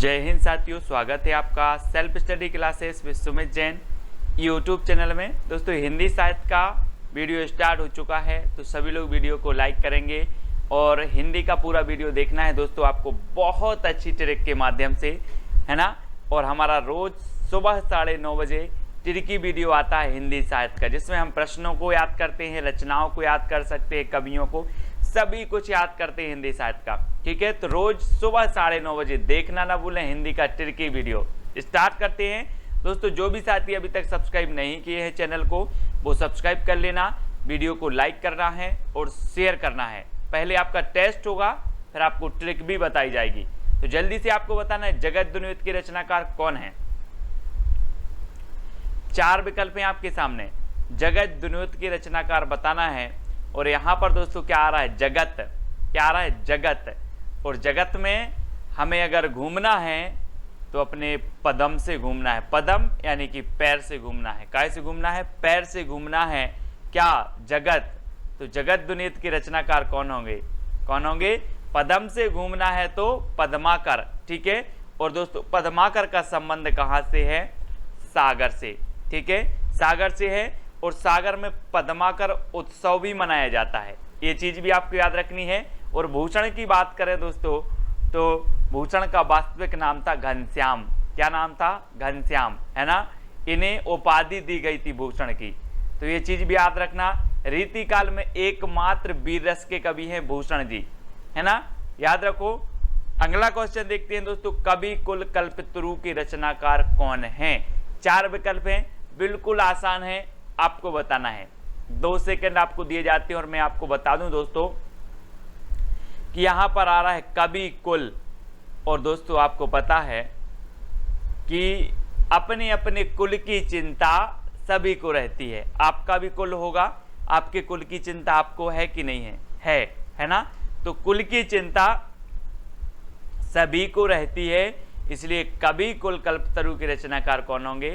जय हिंद साथियों, स्वागत है आपका self study classes with Sumit Jain YouTube channel में। दोस्तों हिंदी साहित्य का वीडियो स्टार्ट हो चुका है, तो सभी लोग वीडियो को लाइक करेंगे और हिंदी का पूरा वीडियो देखना है दोस्तों आपको बहुत अच्छी ट्रिक के माध्यम से, है ना। और हमारा रोज सुबह 9:30 बजे ट्रिकी वीडियो आता है हिंदी साहित्य का, जिसमें हम प्रश्नों को याद करते हैं, रचनाओं को याद कर सकते हैं, कवियों को, सभी कुछ याद करते हैं हिंदी साहित्य का। ठीक है, तो रोज सुबह 9:30 बजे देखना ना भूलें हिंदी का ट्रिकी वीडियो। स्टार्ट करते हैं दोस्तों। जो भी साथी अभी तक सब्सक्राइब नहीं किए हैं चैनल को, वो सब्सक्राइब कर लेना, वीडियो को लाइक करना है और शेयर करना है। पहले आपका टेस्ट होगा, फिर आपको ट्रिक भी बताई जाएगी। तो जल्दी से आपको बताना है जगत दुनियत के रचनाकार कौन है। 4 विकल्प हैं आपके सामने, जगत दुनियत के रचनाकार बताना है। और यहाँ पर दोस्तों क्या आ रहा है, जगत। क्या आ रहा है, जगत। और जगत में हमें अगर घूमना है तो अपने पदम से घूमना है। पदम यानी कि पैर से घूमना है। काय से घूमना है, पैर से घूमना है। क्या, जगत। तो जगत दुनियत के रचनाकार कौन होंगे, कौन होंगे। पदम से घूमना है तो पद्माकर। ठीक है, और दोस्तों पद्माकर का संबंध कहाँ से है, सागर से। ठीक है, सागर से है, और सागर में पद्माकर उत्सव भी मनाया जाता है। ये चीज भी आपको याद रखनी है। और भूषण की बात करें दोस्तों, तो भूषण का वास्तविक नाम था घनश्याम। क्या नाम था, घनश्याम, है ना। इन्हें उपाधि दी गई थी भूषण की, तो ये चीज भी याद रखना। रीति काल में एकमात्र वीर रस के कवि हैं भूषण जी, है ना, याद रखो। अगला क्वेश्चन देखते हैं दोस्तों, कवि कुल कल्पतरु के रचनाकार कौन है। 4 विकल्प हैं, बिल्कुल आसान है, आपको बताना है। 2 सेकंड आपको दिए जाते हैं और मैं आपको बता दूं दोस्तों कि यहां पर आ रहा है कवि कुल। और दोस्तों आपको पता है कि अपने अपने कुल की चिंता सभी को रहती है। आपका भी कुल होगा, आपके कुल की चिंता आपको है कि नहीं है, है ना। तो कुल की चिंता सभी को रहती है, इसलिए कवि कुल कल्पतरु के रचनाकार कौन होंगे,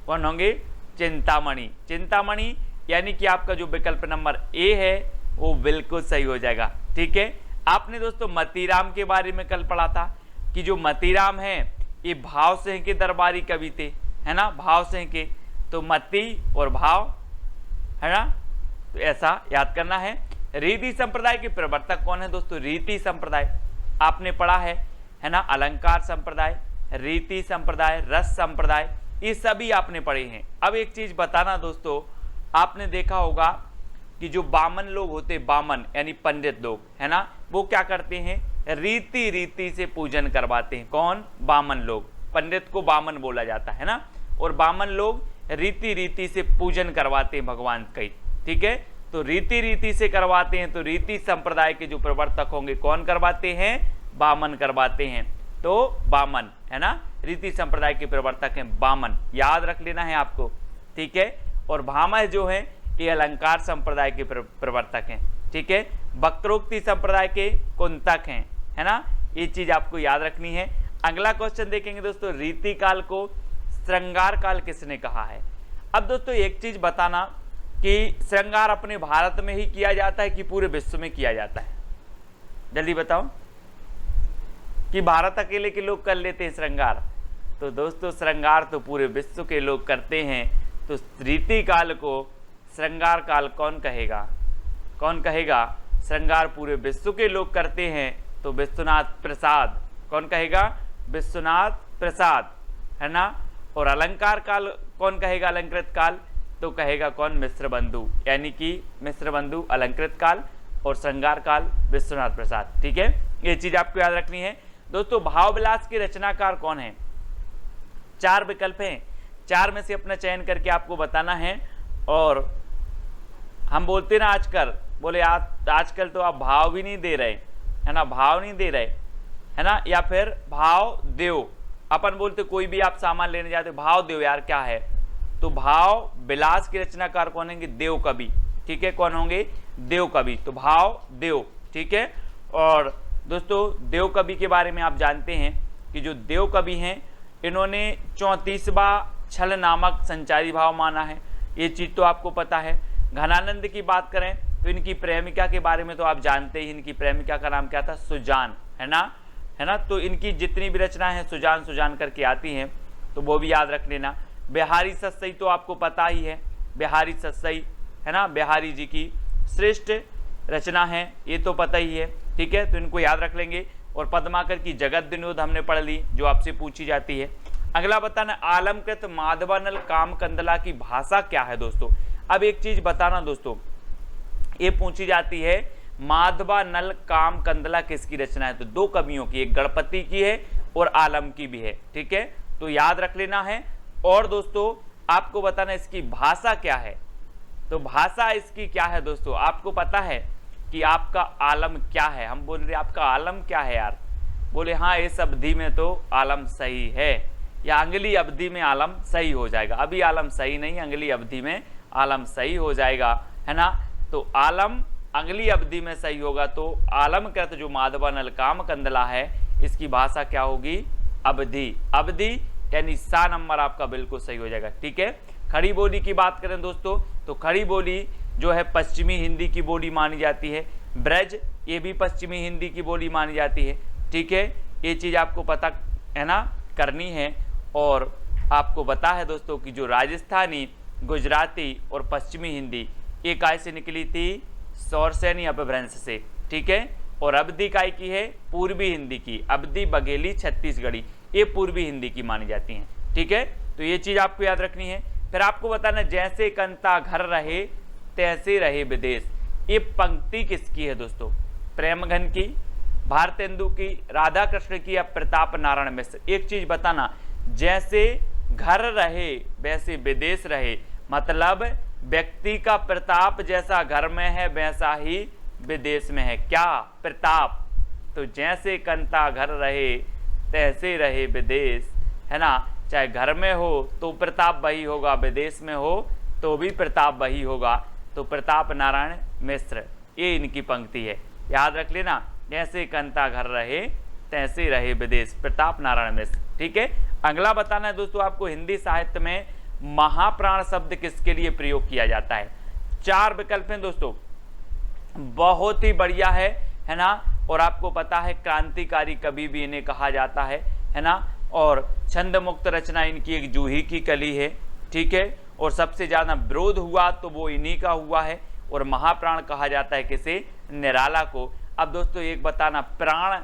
कौन होंगे, चिंतामणि। चिंतामणि यानी कि आपका जो विकल्प नंबर ए है वो बिल्कुल सही हो जाएगा। ठीक है, आपने दोस्तों मतीराम के बारे में कल पढ़ा था कि जो मतीराम है ये भाव सिंह के दरबारी कवि थे, है ना, भाव सिंह के। तो मती और भाव, है ना, तो ऐसा याद करना है। रीति संप्रदाय के प्रवर्तक कौन है दोस्तों, रीति संप्रदाय आपने पढ़ा है ना। अलंकार संप्रदाय, रीति संप्रदाय, रस संप्रदाय, ये सभी आपने पढ़े हैं। अब एक चीज बताना दोस्तों, आपने देखा होगा कि जो बामन लोग होते, बामन यानी पंडित लोग, है ना, वो क्या करते हैं, रीति से पूजन करवाते हैं। कौन, बामन लोग। पंडित को बामन बोला जाता है ना, और बामन लोग रीति से पूजन करवाते हैं भगवान का। ठीक है, तो रीति से करवाते हैं, तो रीति संप्रदाय के जो प्रवर्तक होंगे कौन करवाते हैं, बामन करवाते हैं। तो बामन, है ना, रीति संप्रदाय के प्रवर्तक हैं बामन, याद रख लेना है आपको। ठीक है, और भामह जो है ये अलंकार संप्रदाय के प्रवर्तक हैं। ठीक है, वक्रोक्ति संप्रदाय के कुंतक हैं, है ना, ये चीज आपको याद रखनी है। अगला क्वेश्चन देखेंगे दोस्तों, रीति काल को श्रृंगार काल किसने कहा है। अब दोस्तों एक चीज बताना कि श्रृंगार अपने भारत में ही किया जाता है कि पूरे विश्व में किया जाता है, जल्दी बताओ। कि भारत अकेले के लोग कर लेते हैं श्रृंगार, तो दोस्तों श्रृंगार तो पूरे विश्व के लोग करते हैं। तो रीति काल को श्रृंगार काल कौन कहेगा, कौन कहेगा, श्रृंगार पूरे विश्व के लोग करते हैं, तो विश्वनाथ प्रसाद। कौन कहेगा, विश्वनाथ प्रसाद, है ना। और अलंकार काल कौन कहेगा, अलंकृत काल, तो कहेगा कौन, मिश्र बंधु, यानी कि मिश्र बंधु अलंकृत काल, और श्रृंगार काल विश्वनाथ प्रसाद। ठीक है, ये चीज आपको याद रखनी है दोस्तों। भाव विलास के रचनाकार कौन है। 4 विकल्प हैं, 4 में से अपना चयन करके आपको बताना है। और हम बोलते ना आजकल, बोले आजकल तो आप भाव भी नहीं दे रहे, है ना, भाव नहीं दे रहे, है ना, या फिर भाव देव। अपन बोलते कोई भी आप सामान लेने जाते भाव देव यार क्या है, तो भाव विलास के रचनाकार कौन होंगे, देव कवि। ठीक है, कौन होंगे, देव कवि। तो भाव देव। ठीक है, और दोस्तों देव कवि के बारे में आप जानते हैं कि जो देव कवि हैं इन्होंने 34वां छल नामक संचारी भाव माना है, ये चीज तो आपको पता है। घनानंद की बात करें तो इनकी प्रेमिका के बारे में तो आप जानते ही, इनकी प्रेमिका का नाम क्या था, सुजान, है ना, है ना। तो इनकी जितनी भी रचना है सुजान सुजान करके आती हैं, तो वो भी याद रख लेना। बिहारी सतसई तो आपको पता ही है, बिहारी सतसई है ना, बिहारी जी की श्रेष्ठ रचना है, ये तो पता ही है, ठीक है। तो इनको याद रख लेंगे। और पद्माकर की जगत विनोद हमने पढ़ ली, जो आपसे पूछी जाती है। अगला बताना, आलमकृत माधवानल कामकंदला की भाषा क्या है दोस्तों। अब एक चीज बताना दोस्तों, ये पूछी जाती है माधवानल कामकंदला किसकी रचना है, तो दो कवियों की, एक गणपति की है और आलम की भी है, ठीक है, तो याद रख लेना है। और दोस्तों आपको बताना इसकी भाषा क्या है, तो भाषा इसकी क्या है दोस्तों, आपको पता है कि आपका आलम क्या है। हम बोल रहे आपका आलम क्या है यार, बोले हाँ इस अवधि में तो आलम सही है, या अगली अवधि में आलम सही हो जाएगा। अभी आलम सही नहीं, अगली अवधि में आलम सही हो जाएगा, है ना। तो आलम अगली अवधि में सही होगा, तो आलमकृत जो माधवानल कामकंदला है इसकी भाषा क्या होगी, अवधि। अवधि यानी सा नंबर आपका बिल्कुल सही हो जाएगा, ठीक है। खड़ी बोली की बात करें दोस्तों, तो खड़ी बोली जो है पश्चिमी हिंदी की बोली मानी जाती है। ब्रज ये भी पश्चिमी हिंदी की बोली मानी जाती है, ठीक है। ये चीज़ आपको पता है ना करनी है। और आपको पता है दोस्तों कि जो राजस्थानी, गुजराती और पश्चिमी हिंदी ये काय से निकली थी, सौरसेनी अपभ्रंश से, ठीक है। और अवधि काय की है, पूर्वी हिंदी की, अवधि बघेली छत्तीसगढ़ी, ये पूर्वी हिंदी की मानी जाती हैं, ठीक है। तो ये चीज़ आपको याद रखनी है। फिर आपको बताना, जैसे कंता घर रहे तैसे रहे विदेश, ये पंक्ति किसकी है दोस्तों, प्रेमघन की, भारतेंदु की, राधा कृष्ण की या प्रताप नारायण मिश्र। एक चीज बताना, जैसे घर रहे वैसे विदेश रहे, मतलब व्यक्ति का प्रताप जैसा घर में है वैसा ही विदेश में है, क्या प्रताप। तो जैसे कंता घर रहे तैसे रहे विदेश, है ना। चाहे घर में हो तो प्रताप वही होगा, विदेश में हो तो भी प्रताप वही होगा। तो प्रताप नारायण मिश्र, ये इनकी पंक्ति है, याद रख लेना। जैसे कंता घर रहे तैसे रहे विदेश, प्रताप नारायण मिश्र, ठीक है। अगला बताना है दोस्तों आपको, हिंदी साहित्य में महाप्राण शब्द किसके लिए प्रयोग किया जाता है। चार विकल्प हैं दोस्तों, बहुत ही बढ़िया है ना। और आपको पता है क्रांतिकारी कवि भी इन्हें कहा जाता है ना। और छंद मुक्त रचना इनकी एक जूही की कली है, ठीक है। और सबसे ज्यादा विरोध हुआ तो वो इन्हीं का हुआ है। और महाप्राण कहा जाता है किसे, निराला को। अब दोस्तों एक बताना, प्राण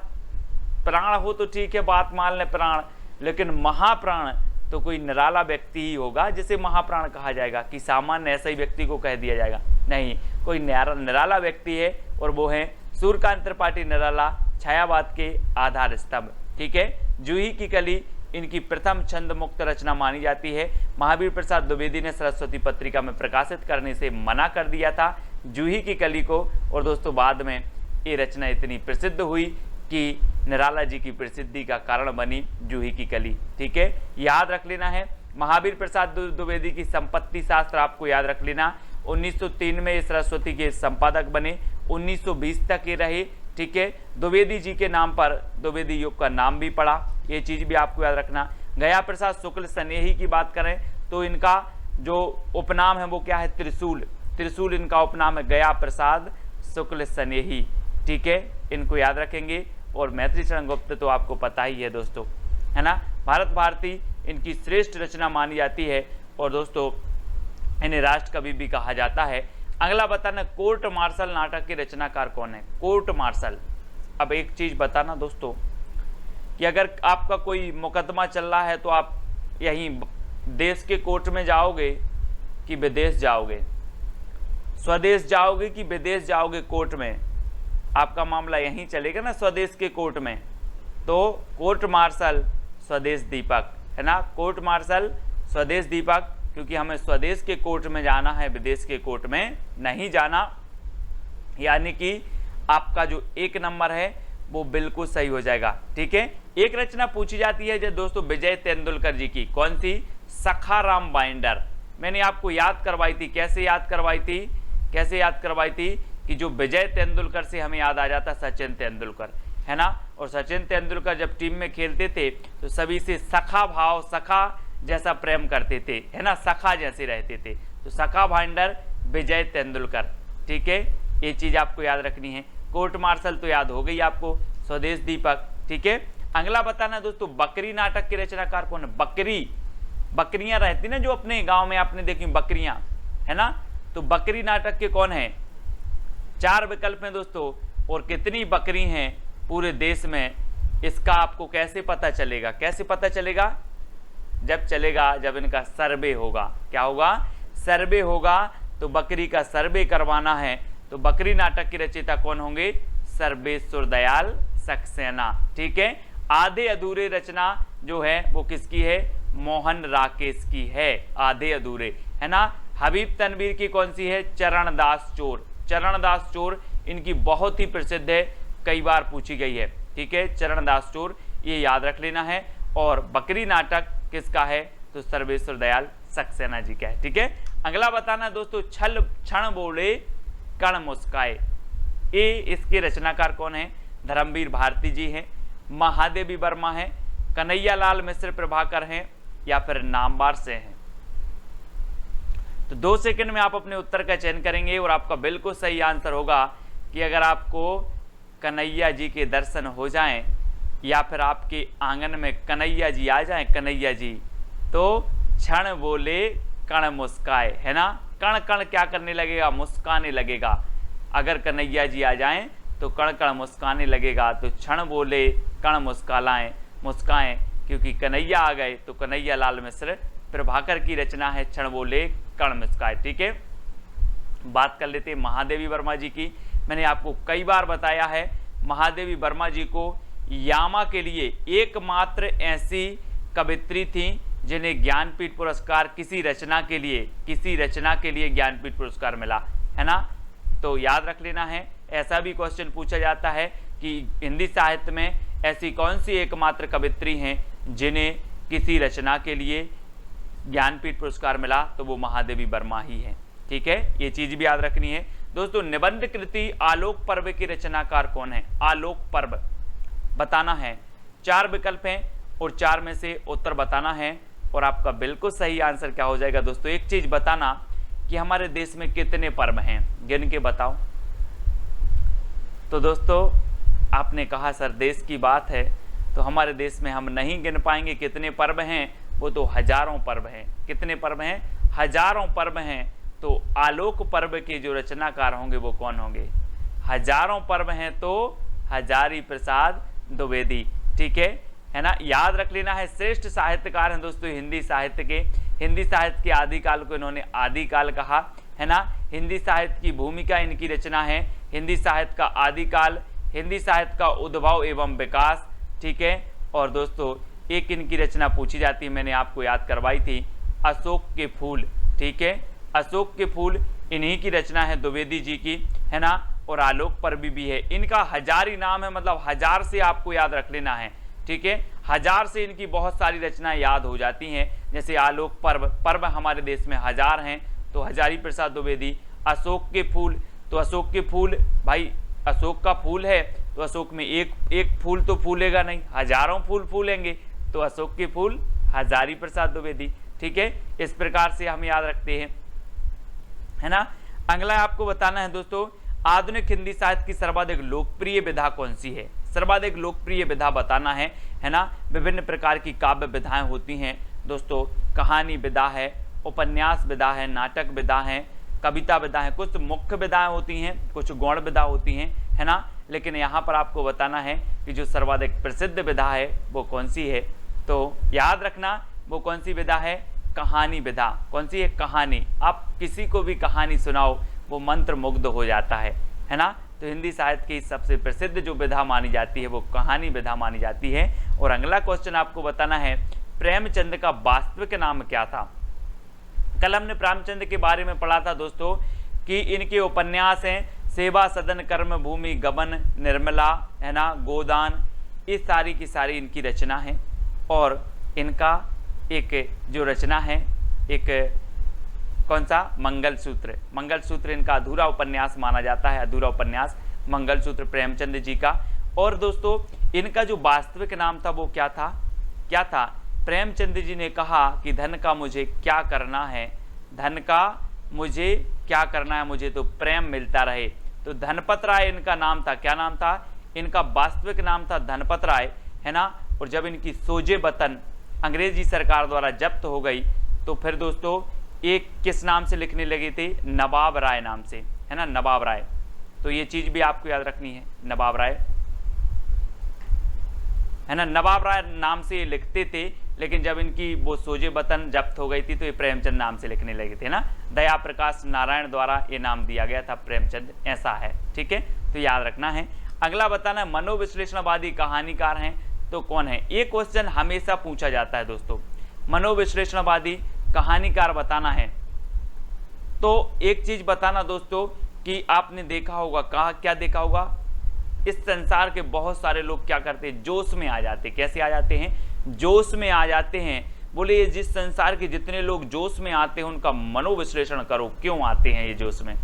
प्राण हो तो ठीक है, बात मान ले प्राण, लेकिन महाप्राण तो कोई निराला व्यक्ति ही होगा जिसे महाप्राण कहा जाएगा, कि सामान्य ऐसे ही व्यक्ति को कह दिया जाएगा, नहीं, कोई निराला व्यक्ति है और वो है सूर्यकांत त्रिपाठी निराला, छायावाद के आधार स्तंभ, ठीक है। जूही की कली इनकी प्रथम छंद मुक्त रचना मानी जाती है। महावीर प्रसाद द्विवेदी ने सरस्वती पत्रिका में प्रकाशित करने से मना कर दिया था जूही की कली को। और दोस्तों बाद में ये रचना इतनी प्रसिद्ध हुई कि निराला जी की प्रसिद्धि का कारण बनी जूही की कली, ठीक है, याद रख लेना है। महावीर प्रसाद द्विवेदी की संपत्ति शास्त्र आपको याद रख लेना। 1903 में सरस्वती के संपादक बने, 1920 तक ये रहे, ठीक है। द्विवेदी जी के नाम पर द्विवेदी युग का नाम भी पड़ा, ये चीज भी आपको याद रखना। गया प्रसाद शुक्ल स्नेही की बात करें तो इनका जो उपनाम है वो क्या है, त्रिशूल। त्रिशूल इनका उपनाम है, गया प्रसाद शुक्ल स्नेही, ठीक है, इनको याद रखेंगे। और मैथिली शरण गुप्त तो आपको पता ही है दोस्तों, है ना। भारत भारती इनकी श्रेष्ठ रचना मानी जाती है। और दोस्तों इन्हें राष्ट्र कवि भी कहा जाता है। अगला बताना, कोर्ट मार्शल नाटक के रचनाकार कौन है, कोर्ट मार्शल। अब एक चीज बताना दोस्तों कि अगर आपका कोई मुकदमा चल रहा है तो आप यहीं देश के कोर्ट में जाओगे कि विदेश जाओगे, स्वदेश जाओगे कि विदेश जाओगे, कोर्ट में आपका मामला यहीं चलेगा ना, स्वदेश के कोर्ट में। तो कोर्ट मार्शल स्वदेश दीपक, है ना, कोर्ट मार्शल स्वदेश दीपक, क्योंकि हमें स्वदेश के कोर्ट में जाना है, विदेश के कोर्ट में नहीं जाना। यानी कि आपका जो एक नंबर है वो बिल्कुल सही हो जाएगा, ठीक है। एक रचना पूछी जाती है जो दोस्तों विजय तेंदुलकर जी की, कौन सी, सखाराम बाइंडर। मैंने आपको याद करवाई थी, कैसे याद करवाई थी, कैसे याद करवाई थी कि जो विजय तेंदुलकर से हमें याद आ जाता सचिन तेंदुलकर, है ना। और सचिन तेंदुलकर जब टीम में खेलते थे तो सभी से सखा भाव, सखा जैसा प्रेम करते थे, है ना, सखा जैसे रहते थे। तो सखा भाइंडर विजय तेंदुलकर, ठीक है, ये चीज आपको याद रखनी है। कोर्ट मार्शल तो याद हो गई आपको, स्वदेश दीपक, ठीक है। अगला बताना दोस्तों, बकरी नाटक के रचनाकार कौन है? बकरियां रहती ना जो अपने गांव में आपने देखी बकरियां, है ना, तो बकरी नाटक के कौन है? 4 विकल्प हैं दोस्तों। और कितनी बकरी हैं पूरे देश में, इसका आपको कैसे पता चलेगा? कैसे पता चलेगा? जब इनका सर्वे होगा। क्या होगा? सर्वे होगा। तो बकरी का सर्वे करवाना है, तो बकरी नाटक की रचयिता कौन होंगे? सर्वेश्वर दयाल सक्सेना। ठीक है। आधे अधूरे रचना जो है वो किसकी है? मोहन राकेश की है, आधे अधूरे, है ना। हबीब तनवीर की कौन सी है? चरणदास चोर। चरणदास चोर इनकी बहुत ही प्रसिद्ध है, कई बार पूछी गई है। ठीक है, चरणदास चोर, ये याद रख लेना है। और बकरी नाटक किसका है? तो सर्वेश्वर दयाल सक्सेना जी का है। ठीक है। अगला बताना दोस्तों, छल क्षण बोले कण मुस्काए, ये इसके रचनाकार कौन है? धर्मवीर भारती जी हैं, महादेवी वर्मा है, कन्हैयालाल मिश्र प्रभाकर हैं, या फिर नामवार से हैं। तो 2 सेकंड में आप अपने उत्तर का चयन करेंगे और आपका बिल्कुल सही आंसर होगा कि अगर आपको कन्हैया जी के दर्शन हो जाएं या फिर आपके आंगन में कन्हैया जी आ जाएं, कन्हैया जी, तो क्षण बोले कण मुस्काए, है ना। कण कण क्या करने लगेगा? मुस्काने लगेगा। अगर कन्हैया जी आ जाएं तो कण कण मुस्काने लगेगा। तो क्षण बोले कण मुस्काएं, क्योंकि कन्हैया आ गए। तो कन्हैयालाल मिश्र प्रभाकर की रचना है क्षण बोले कण मुस्काए। ठीक है। बात कर लेते हैं महादेवी वर्मा जी की। मैंने आपको कई बार बताया है, महादेवी वर्मा जी को यामा के लिए एकमात्र ऐसी कवित्री थी जिन्हें ज्ञानपीठ पुरस्कार किसी रचना के लिए ज्ञानपीठ पुरस्कार मिला, है ना। तो याद रख लेना है। ऐसा भी क्वेश्चन पूछा जाता है कि हिंदी साहित्य में ऐसी कौन सी एकमात्र कवित्री हैं जिन्हें किसी रचना के लिए ज्ञानपीठ पुरस्कार मिला, तो वो महादेवी वर्मा ही है। ठीक है, ये चीज भी याद रखनी है दोस्तों। निबंध कृति आलोक पर्व के रचनाकार कौन है? आलोक पर्व बताना है। 4 विकल्प हैं और 4 में से उत्तर बताना है और आपका बिल्कुल सही आंसर क्या हो जाएगा दोस्तों? एक चीज बताना कि हमारे देश में कितने पर्व हैं, गिन के बताओ। तो दोस्तों आपने कहा सर देश की बात है तो हमारे देश में हम नहीं गिन पाएंगे कितने पर्व हैं, वो तो हजारों पर्व हैं। कितने पर्व हैं? हजारों पर्व हैं। तो आलोक पर्व के जो रचनाकार होंगे वो कौन होंगे? हजारों पर्व हैं तो हजारी प्रसाद द्विवेदी। ठीक है ना। याद रख लेना है। श्रेष्ठ साहित्यकार हैं दोस्तों हिंदी साहित्य के। हिंदी साहित्य के आदिकाल को इन्होंने आदिकाल कहा, है ना। हिंदी साहित्य की भूमिका इनकी रचना है हिंदी साहित्य का आदिकाल, हिंदी साहित्य का उद्भव एवं विकास। ठीक है। और दोस्तों एक इनकी रचना पूछी जाती है, मैंने आपको याद करवाई थी, अशोक के फूल। ठीक है, अशोक के फूल इन्हीं की रचना है, द्विवेदी जी की, है ना। और आलोक पर्व भी है। इनका हजारी नाम है, मतलब 1000 से आपको याद रख लेना है। ठीक है, 1000 से इनकी बहुत सारी रचनाएं याद हो जाती हैं। जैसे आलोक पर्व हमारे देश में 1000 हैं, तो हजारी प्रसाद द्विवेदी। अशोक के फूल, तो अशोक के फूल, भाई अशोक का फूल है तो अशोक में एक फूल तो फूलेगा नहीं, हजारों फूल फूलेंगे, तो अशोक के फूल हजारी प्रसाद द्विवेदी। ठीक है, इस प्रकार से हम याद रखते हैं, है ना। अगला आपको बताना है दोस्तों, आधुनिक हिंदी साहित्य की सर्वाधिक लोकप्रिय विधा कौन सी है? सर्वाधिक लोकप्रिय विधा बताना है ना। विभिन्न प्रकार की काव्य विधाएं होती हैं दोस्तों। कहानी विधा है, उपन्यास विधा है, नाटक विधा है, कविता विधा है। कुछ मुख्य विधाएं होती हैं, कुछ गौण विधा होती हैं, है ना। लेकिन यहाँ पर आपको बताना है कि जो सर्वाधिक प्रसिद्ध विधा है वो कौन सी है। तो याद रखना वो कौन सी विधा है? कहानी विधा। कौन सी है? कहानी। आप किसी को भी कहानी सुनाओ वो मंत्र मुग्ध हो जाता है ना। तो हिंदी साहित्य की सबसे प्रसिद्ध जो विधा मानी जाती है वो कहानी विधा मानी जाती है। और अगला क्वेश्चन आपको बताना है, प्रेमचंद का वास्तविक नाम क्या था? कल हमने प्रेमचंद के बारे में पढ़ा था दोस्तों कि इनके उपन्यास हैं सेवा सदन, कर्म भूमि, गबन, निर्मला, है ना, गोदान, इस सारी की सारी इनकी रचना है। और इनका एक जो रचना है, एक कौन सा? मंगलसूत्र। मंगलसूत्र इनका अधूरा उपन्यास माना जाता है, अधूरा उपन्यास मंगलसूत्र प्रेमचंद जी का। और दोस्तों इनका जो वास्तविक नाम था वो क्या था? क्या था? प्रेमचंद जी ने कहा कि धन का मुझे क्या करना है, धन का मुझे क्या करना है, मुझे तो प्रेम मिलता रहे। तो धनपत राय इनका नाम था। क्या नाम था? इनका वास्तविक नाम था धनपत राय, है ना। और जब इनकी सोजे वतन अंग्रेजी सरकार द्वारा जब्त हो गई तो फिर दोस्तों एक किस नाम से लिखने लगे थे, नवाब राय नाम से, है ना, नवाब राय। तो ये चीज भी आपको याद रखनी है, नवाब राय, है ना, नवाब राय नाम से ये लिखते थे, लेकिन जब इनकी वो सोजे वतन जब्त हो गई थी तो ये प्रेमचंद नाम से लिखने लगे थे ना। दया प्रकाश नारायण द्वारा ये नाम दिया गया था प्रेमचंद, ऐसा है, ठीक है, तो याद रखना है। अगला बताना है मनोविश्लेषणवादी कहानीकार हैं तो कौन है। ये क्वेश्चन हमेशा पूछा जाता है दोस्तों, मनोविश्लेषणवादी कहानीकार बताना है। तो एक चीज बताना दोस्तों कि आपने देखा होगा, कहा क्या देखा होगा, इस संसार के बहुत सारे लोग क्या करते हैं, जोश में आ जाते हैं। कैसे आ जाते हैं, जोश में आ जाते हैं। बोले ये जिस संसार के जितने लोग जोश में आते हैं उनका मनोविश्लेषण करो, क्यों आते हैं ये जोश में,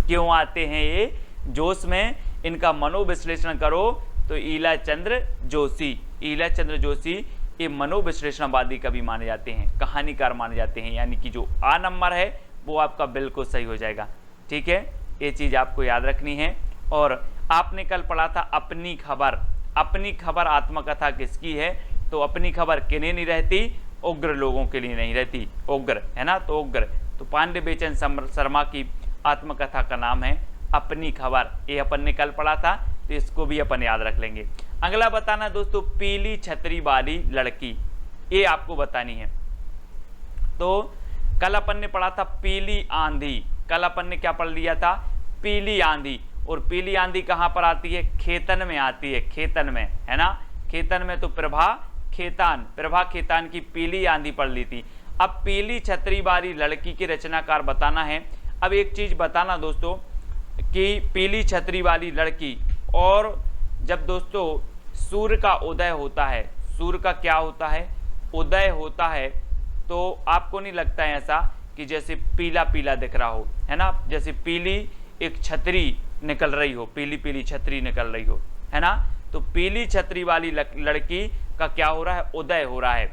क्यों आते हैं ये जोश में, इनका मनोविश्लेषण करो। तो ईला चंद्र जोशी, ईला चंद्र जोशी ये मनोविश्लेषणवादी कवि माने जाते हैं, कहानीकार माने जाते हैं, यानी कि जो आ नंबर है वो आपका बिल्कुल सही हो जाएगा, ठीक है, ये चीज आपको याद रखनी है। और आपने कल पढ़ा था अपनी खबर, अपनी खबर आत्मकथा किसकी है, तो अपनी खबर किन्हें नहीं रहती, उग्र लोगों के लिए नहीं रहती, उग्र, है ना, तो उग्र, तो पांडे बेचन शर्मा की आत्मकथा का नाम है अपनी खबर, ये अपन ने कल पढ़ा था, तो इसको भी अपन याद रख लेंगे। अगला बताना दोस्तों पीली छतरी वाली लड़की, ये आपको बतानी है। तो कल अपन ने पढ़ा था पीली आंधी, कल अपन ने क्या पढ़ लिया था, पीली आंधी। और पीली आंधी कहां पर आती है, खेतन में आती है, खेतन में, है ना, खेतन में। तो प्रभा खेतान, प्रभा खेतान की पीली आंधी पढ़ ली थी। अब पीली छतरी वाली लड़की के रचनाकार बताना है। अब एक चीज बताना दोस्तों कि पीली छतरी वाली लड़की, और जब दोस्तों सूर्य का उदय होता है, सूर्य का क्या होता है, उदय होता है, तो आपको नहीं लगता है ऐसा कि जैसे पीला पीला दिख रहा हो, है ना, जैसे पीली एक छतरी निकल रही हो, पीली पीली छतरी निकल रही हो, है ना। तो पीली छतरी वाली लड़की का क्या हो रहा है, उदय हो रहा है,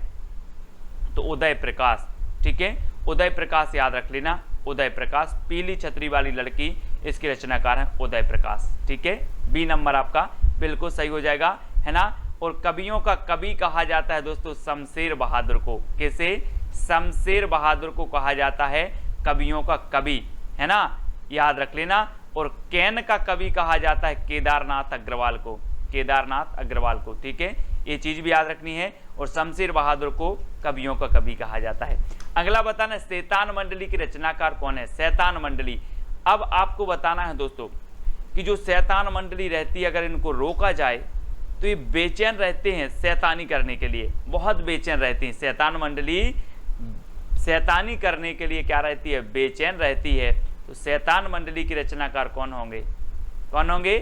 तो उदय प्रकाश, ठीक है, उदय प्रकाश याद रख लेना, उदय प्रकाश, पीली छतरी वाली लड़की, इसके रचनाकार है उदय प्रकाश, ठीक है, बी नंबर आपका बिल्कुल सही हो जाएगा, है ना। और कवियों का कवि कहा जाता है दोस्तों शमशेर बहादुर को, कैसे, शमशेर बहादुर को कहा जाता है कवियों का कवि, है ना, याद रख लेना। और कैन का कवि कहा जाता है केदारनाथ अग्रवाल को, केदारनाथ अग्रवाल को, ठीक है, ये चीज भी याद रखनी है। और शमशेर बहादुर को कवियों का कवि कहा जाता है। अगला बताना शैतान मंडली की रचनाकार कौन है, शैतान मंडली। अब आपको बताना है दोस्तों कि जो शैतान मंडली रहती है, अगर इनको रोका जाए तो ये बेचैन रहते हैं शैतानी करने के लिए, बहुत बेचैन रहती हैं। शैतान मंडली शैतानी करने के लिए क्या रहती है, बेचैन रहती है। तो शैतान मंडली की रचनाकार कौन होंगे, कौन होंगे,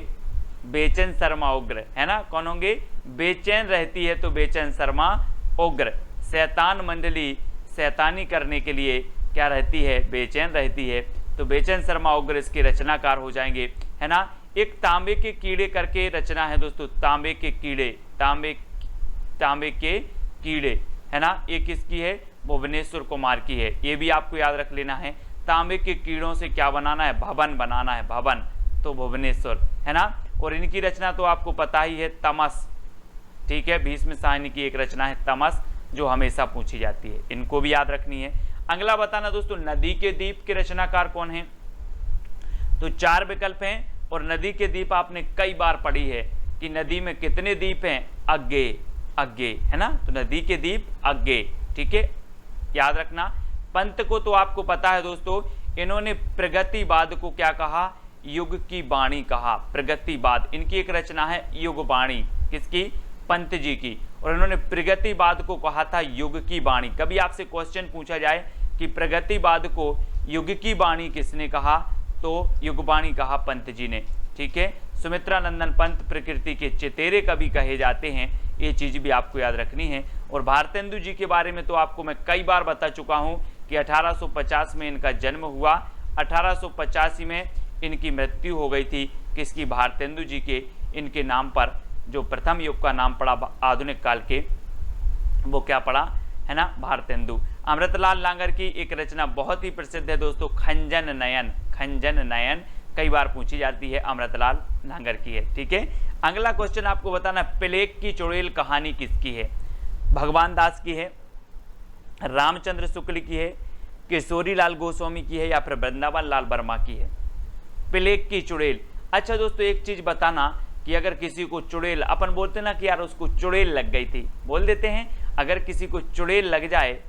बेचैन शर्मा उग्र, है ना, कौन होंगे, बेचैन रहती है तो बेचैन शर्मा उग्र। शैतान मंडली शैतानी करने के लिए क्या रहती है, बेचैन रहती है, तो बेचैन शर्मा उग्र इसके रचनाकार हो जाएंगे, है ना। एक तांबे के कीड़े करके रचना है दोस्तों, तांबे के कीड़े, तांबे के कीड़े, है ना, ये किसकी है, भुवनेश्वर कुमार की है, ये भी आपको याद रख लेना है। तांबे के कीड़ों से क्या बनाना है, भवन बनाना है, भवन, तो भुवनेश्वर, है ना। और इनकी रचना तो आपको पता ही है, तमस, ठीक है, भीष्म साहनी की एक रचना है तमस, जो हमेशा पूछी जाती है, इनको भी याद रखनी है। अगला बताना दोस्तों नदी के द्वीप के रचनाकार कौन है, तो 4 विकल्प हैं। और नदी के द्वीप आपने कई बार पढ़ी है कि नदी में कितने द्वीप हैं, अग्गे, अग्गे, है ना, तो नदी के द्वीप अग्गे, ठीक है, याद रखना। पंत को तो आपको पता है दोस्तों, इन्होंने प्रगतिवाद को क्या कहा, युग की वाणी कहा, प्रगतिवाद, इनकी एक रचना है युग वाणी, किसकी, पंत जी की। और इन्होंने प्रगतिवाद को कहा था युग की वाणी। कभी आपसे क्वेश्चन पूछा जाए कि प्रगतिवाद को युग की वाणी किसने कहा, तो युगवाणी कहा पंत जी ने, ठीक है। सुमित्रा नंदन पंत प्रकृति के चेतेरे कवि कहे जाते हैं, ये चीज भी आपको याद रखनी है। और भारतेंदु जी के बारे में तो आपको मैं कई बार बता चुका हूं कि 1850 में इनका जन्म हुआ, 1885 में इनकी मृत्यु हो गई थी, किसकी, भारतेंदु जी के, इनके नाम पर जो प्रथम युग का नाम पड़ा आधुनिक काल के, वो क्या पड़ा, है ना, भारतेंदु। अमृतलाल लांगर की एक रचना बहुत ही प्रसिद्ध है दोस्तों, खंजन नयन, खंजन नयन, कई बार पूछी जाती है अमृतलाल नांगर की है। ठीक है, अगला क्वेश्चन आपको बताना, प्लेग की चुड़ैल कहानी किसकी है? भगवान दास की है, रामचंद्र शुक्ल की है, किशोरी लाल गोस्वामी की है, या फिर वृंदावन लाल वर्मा की है? प्लेग की चुड़ैल। अच्छा दोस्तों, एक चीज बताना कि अगर किसी को चुड़ैल, अपन बोलते ना कि यार उसको चुड़ैल लग गई थी, बोल देते हैं, अगर किसी को चुड़ैल लग जाए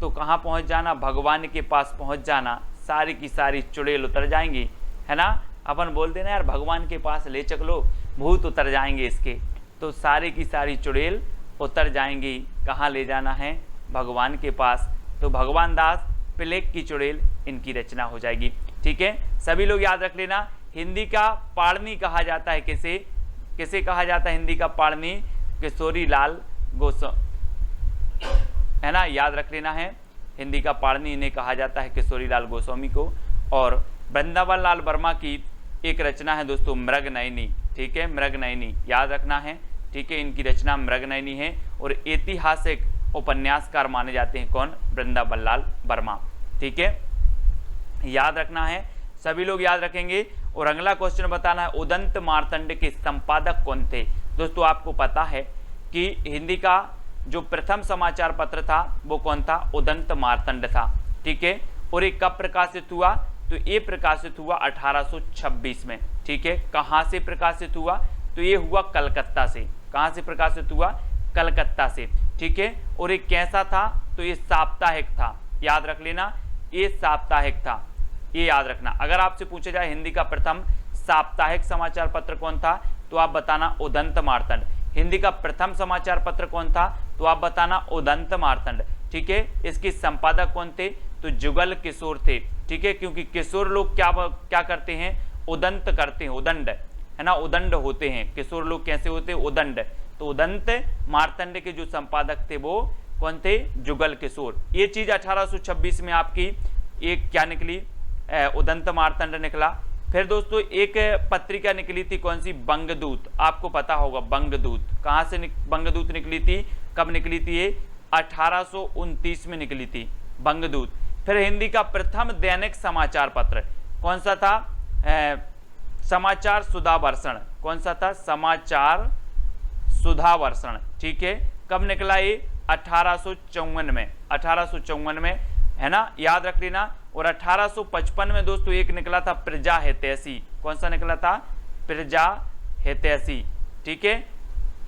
तो कहाँ पहुँच जाना? भगवान के पास पहुँच जाना, सारी की सारी चुड़ैल उतर जाएंगी, है ना। अपन बोलते ना यार भगवान के पास ले चलो, भूत उतर जाएंगे इसके, तो सारी की सारी चुड़ैल उतर जाएंगी। कहाँ ले जाना है? भगवान के पास। तो भगवान दास, प्लेग की चुड़ैल इनकी रचना हो जाएगी। ठीक है, सभी लोग याद रख लेना, हिंदी का पाणिनि कहा जाता है किसे? किसे कहा जाता है हिंदी का पाणिनि? किशोरी लाल गोस्वामी, है ना, याद रख लेना है, हिंदी का पाणिनि इन्हें कहा जाता है, किशोरी लाल गोस्वामी को। और वृंदावन लाल वर्मा की एक रचना है दोस्तों, मृगनयनी। ठीक है, मृगनयनी याद रखना है। ठीक है, इनकी रचना मृगनयनी है और ऐतिहासिक उपन्यासकार माने जाते हैं कौन? वृंदावन लाल वर्मा। ठीक है, याद रखना है, सभी लोग याद रखेंगे। और अगला क्वेश्चन बताना है, उदंत मार्तंड के संपादक कौन थे? दोस्तों आपको पता है कि हिंदी का जो प्रथम समाचार पत्र था वो कौन था? उदंत मार्तंड था। ठीक है, और ये कब प्रकाशित हुआ? तो ये प्रकाशित हुआ 1826 में। ठीक है, कहाँ से प्रकाशित हुआ? तो ये हुआ कलकत्ता से। कहाँ से प्रकाशित हुआ? कलकत्ता से। ठीक है, और ये कैसा था? तो ये साप्ताहिक था, याद रख लेना, ये साप्ताहिक था, ये याद रखना। अगर आपसे पूछा जाए हिंदी का प्रथम साप्ताहिक समाचार पत्र कौन था, तो आप बताना उदंत मार्तंड। हिंदी का प्रथम समाचार पत्र कौन था, तो आप बताना उदंत मार्तंड। ठीक है, इसके संपादक कौन थे? तो जुगल किशोर थे। ठीक है, क्योंकि किशोर लोग क्या करते हैं? उदंत करते हैं, उदंड, है ना, उदंड होते हैं। किशोर लोग कैसे होते हैं? उदंड। तो उदंत मार्तंड के जो संपादक थे वो कौन थे? जुगल किशोर। ये चीज 1826 में आपकी एक क्या निकली? उदंत मार्तंड निकला। फिर दोस्तों एक पत्रिका निकली थी, कौन सी? बंगदूत। आपको पता होगा बंगदूत। कहाँ से बंगदूत निकली थी? कब निकली थी ये? 1829 में निकली थी बंगदूत। फिर हिंदी का प्रथम दैनिक समाचार पत्र कौन सा था? समाचार सुधावर्षण। कौन सा था? समाचार सुधावर्षण। ठीक है, कब निकला ये? 1854 में। 1854 में, है ना, याद रख लेना। और 1855 में दोस्तों एक निकला था प्रजा हितैषी। कौन सा निकला था? प्रजा हितैषी। ठीक है,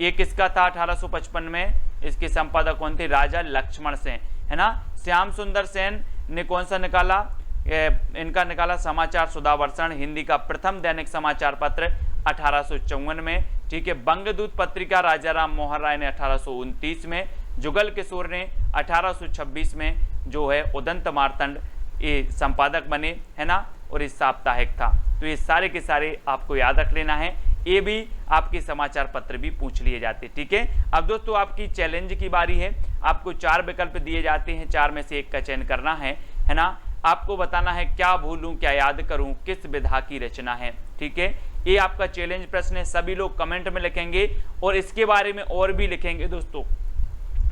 ये किसका था? 1855 में इसके संपादक कौन थे? राजा लक्ष्मण सेन, है ना। श्याम सुंदर सेन ने कौन सा निकाला? इनका निकाला समाचार सुधावर्षण, हिंदी का प्रथम दैनिक समाचार पत्र 1854 में। ठीक है, बंगदूत पत्रिका राजाराम मोहन राय ने 1829 में, जुगल किशोर ने 1826 में जो है उदंत मार्तंड ये संपादक बने, है ना, और इस साप्ताहिक था। तो ये सारे के सारे आपको याद रख लेना है, ये भी आपके समाचार पत्र भी पूछ लिए जाते। ठीक है, अब दोस्तों आपकी चैलेंज की बारी है। आपको 4 विकल्प दिए जाते हैं, 4 में से एक का चयन करना है ना। आपको बताना है क्या भूलूं क्या याद करूं, किस विधा की रचना है। ठीक है, ये आपका चैलेंज प्रश्न है। सभी लोग कमेंट में लिखेंगे और इसके बारे में और भी लिखेंगे दोस्तों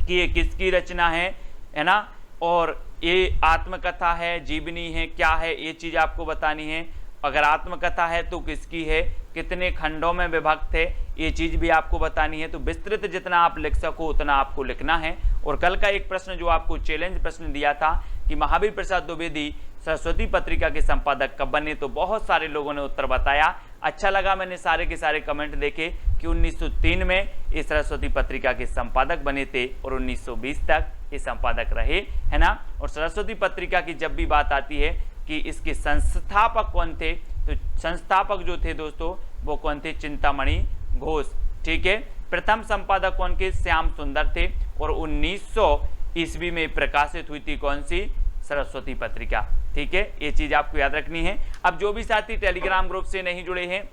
कि ये किसकी रचना है ना, और ये आत्मकथा है, जीवनी है, क्या है, ये चीज आपको बतानी है। अगर आत्मकथा है तो किसकी है, कितने खंडों में विभक्त है, ये चीज भी आपको बतानी है। तो विस्तृत जितना आप लिख सको उतना आपको लिखना है। और कल का एक प्रश्न जो आपको चैलेंज प्रश्न दिया था कि महावीर प्रसाद द्विवेदी सरस्वती पत्रिका के संपादक कब बने, तो बहुत सारे लोगों ने उत्तर बताया। अच्छा लगा, मैंने सारे के सारे कमेंट देखे कि 1903 में ये सरस्वती पत्रिका के संपादक बने थे और 1920 तक ये संपादक रहे, है ना। और सरस्वती पत्रिका की जब भी बात आती है कि इसके संस्थापक कौन थे, तो संस्थापक जो थे दोस्तों वो कौन थे? चिंतामणि घोष। ठीक है, प्रथम संपादक कौन के? श्याम सुंदर थे। और 1900 ईस्वी में प्रकाशित हुई थी कौन सी? सरस्वती पत्रिका। ठीक है, ये चीज आपको याद रखनी है। अब जो भी साथी टेलीग्राम ग्रुप से नहीं जुड़े हैं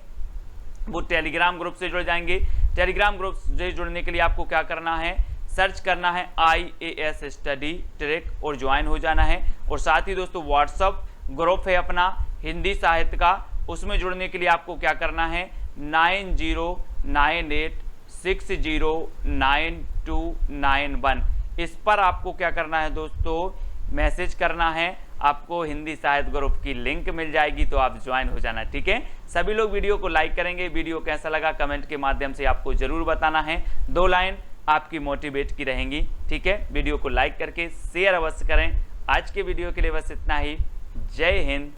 वो टेलीग्राम ग्रुप से जुड़ जाएंगे। टेलीग्राम ग्रुप से जुड़ने के लिए आपको क्या करना है? सर्च करना है IAS स्टडी ट्रैक और ज्वाइन हो जाना है। और साथ ही दोस्तों व्हाट्सअप ग्रुप है अपना हिंदी साहित्य का, उसमें जुड़ने के लिए आपको क्या करना है? 9098609291 इस पर आपको क्या करना है दोस्तों? मैसेज करना है आपको हिंदी साहित्य ग्रुप की लिंक मिल जाएगी, तो आप ज्वाइन हो जाना। ठीक है, सभी लोग वीडियो को लाइक करेंगे। वीडियो कैसा लगा कमेंट के माध्यम से आपको जरूर बताना है। 2 लाइन आपकी मोटिवेट की रहेंगी। ठीक है, वीडियो को लाइक करके शेयर अवश्य करें। आज के वीडियो के लिए बस इतना ही। जय हिंद,